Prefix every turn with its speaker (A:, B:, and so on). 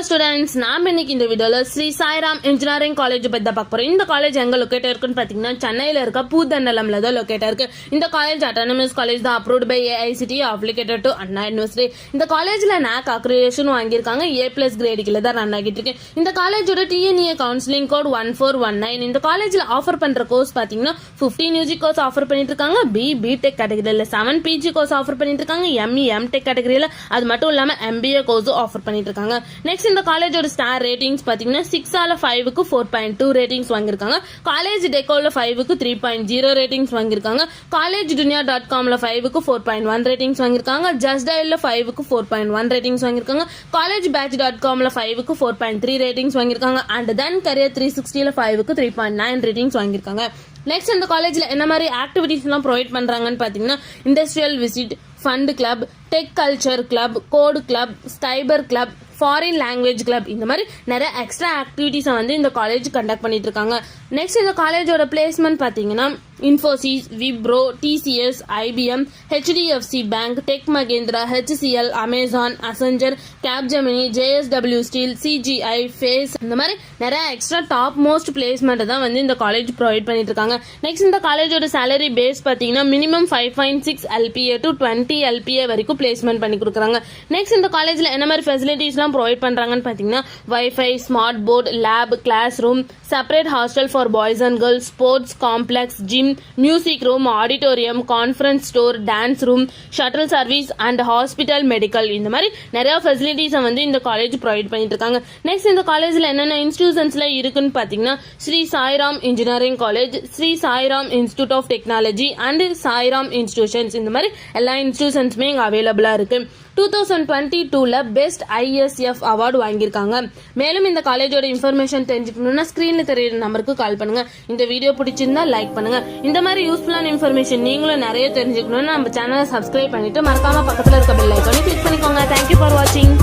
A: Students, நாம் இன்னைக்கு இந்த வீடியோல ஸ்ரீ சாய்ராம் இன்ஜினியரிங் காலேஜ் பத்தி தான் பார்க்க போறோம். இந்த காலேஜ் எங்க லொகேட் இருக்குன்னு பாத்தீங்கன்னா சென்னையில இருக்க பூதண்டலம்ல தான் லொகேட் இருக்கு. இந்த காலேஜ் அட்டானமஸ் காலேஜ் தான், approved by AICTE, affiliated to Anna university. இந்த காலேஜ்ல NAC அக்ரிடேஷன் வாங்கியிருக்காங்க. A+ கிரேட் கீழ தான் ரன் ஆகிட்டு இருக்கு. இந்த காலேஜோட TNA கவுன்சிலிங் கோட் 1419. இந்த காலேஜ்ல ஆஃபர் பண்ற கோர்ஸ் பாத்தீங்கன்னா 15 UG கோர்ஸ் ஆஃபர் பண்ணிட்டு இருக்காங்க. B.Tech கேட்டகரியில 7 PG கோர்ஸ் ஆஃபர் பண்ணிட்டு இருக்காங்க. ME M.Tech கேட்டகரியில அது மட்டும் இல்லாம MBA கோர்ஸ் ஆஃபர் பண்ணிட்டு இருக்காங்க. நெக்ஸ்ட் இந்த காலேஜோட ஸ்டார் ரேட்டிங்ஸ் பாத்தீங்கன்னா 6/5க்கு 4.2 ரேட்டிங்ஸ் வாங்கியிருக்காங்க. காலேஜ் டெக்கோல 5க்கு 3.0 ரேட்டிங்ஸ் வாங்கியிருக்காங்க. காலேஜ் dunia.comல 5க்கு 4.1 ரேட்டிங்ஸ் வாங்கியிருக்காங்க. ஜஸ்ட் டயல்ல 5க்கு 4.1 ரேட்டிங்ஸ் வாங்கியிருக்காங்க. காலேஜ் batch.comல 5க்கு 4.3 ரேட்டிங்ஸ் வாங்கியிருக்காங்க. அண்ட் தென் கரியர் 360ல 5க்கு 3.9 ரேட்டிங்ஸ் வாங்கியிருக்காங்க. நெக்ஸ்ட் இந்த காலேஜ்ல என்ன மாதிரி ஆக்டிவிட்டிஸ் எல்லாம் ப்ரொவைட் பண்றாங்கன்னு பாத்தீங்கன்னா industrial visit, fund club, tech culture club, code club, cyber club, foreign language club, இந்த மாதிரி நிறைய எக்ஸ்ட்ரா ஆக்டிவிட்டிஸை வந்து இந்த காலேஜ் கண்டக்ட் பண்ணிட்டு இருக்காங்க. நெக்ஸ்ட் இந்த காலேஜோட பிளேஸ்மெண்ட் பார்த்தீங்கன்னா Infosys, Wipro, TCS, IBM, HDFC bank, Tech Mahindra, HCL, Amazon, Accenture, Capgemini, JSW steel, CGI, FACE, இந்த மாதிரி நிறைய எக்ஸ்ட்ரா டாப் மோஸ்ட் பிளேஸ்மெண்ட் தான் வந்து இந்த காலேஜ் ப்ரொவைட் பண்ணிட்டு இருக்காங்க. நெக்ஸ்ட் இந்த காலேஜோட சேலரி பேஸ் பார்த்தீங்கன்னா மினிமம் 5.6 LPA to 20 LPA வரைக்கும் பிளேஸ்மெண்ட் பண்ணி கொடுக்குறாங்க. நெக்ஸ்ட் இந்த காலேஜ்ல என்ன மாதிரி ஃபெசிலிட்டிஸ்லாம் ப்ரொவைட் பண்றாங்கன்னு பார்த்தீங்கன்னா wifi, smart board, lab, class room, separate hostel for boys and girls, sports complex, gym, music room, auditorium, conference store, dance room, shuttle service and hospital, medical, இந்த மாதிரி நிறைய ஃபெசிலிட்டிஸை வந்து இந்த காலேஜ் ப்ரொவைட் பண்ணிட்டு இருக்காங்க. நெக்ஸ்ட் இந்த காலேஜ்ல என்னென்ன இன்ஸ்டிடியூஷன்ஸ்ல இருக்குன்னு பாத்தீங்கன்னா Sri Sairam engineering college, Sri Sairam institute of technology and Sairam institutions, இந்த மாதிரி எல்லா இன்ஸ்டிடியூஷன்ஸுமே இங்க அவைலபிளா இருக்கு. 2022ல பெஸ்ட் ISF அவார்டு வாங்கியிருக்காங்க. மேலும் இந்த காலேஜோட இன்ஃபர்மேஷன் தெரிஞ்சுக்கணும்னா ஸ்கிரீன்ல தெரியுற நம்பருக்கு கால் பண்ணுங்க. இந்த வீடியோ பிடிச்சிருந்தா லைக் பண்ணுங்க. இந்த மாதிரி யூஸ்ஃபுல்லான இன்ஃபர்மேஷன் நீங்களும் நிறைய தெரிஞ்சுக்கணும்னா நம்ம சேனலை சப்ஸ்கிரைப் பண்ணிட்டு மறக்காம பக்கத்துல இருக்க பெல் ஐகானை கிளிக் பண்ணிக்கோங்க. தேங்க்யூ ஃபார் வாட்சிங்.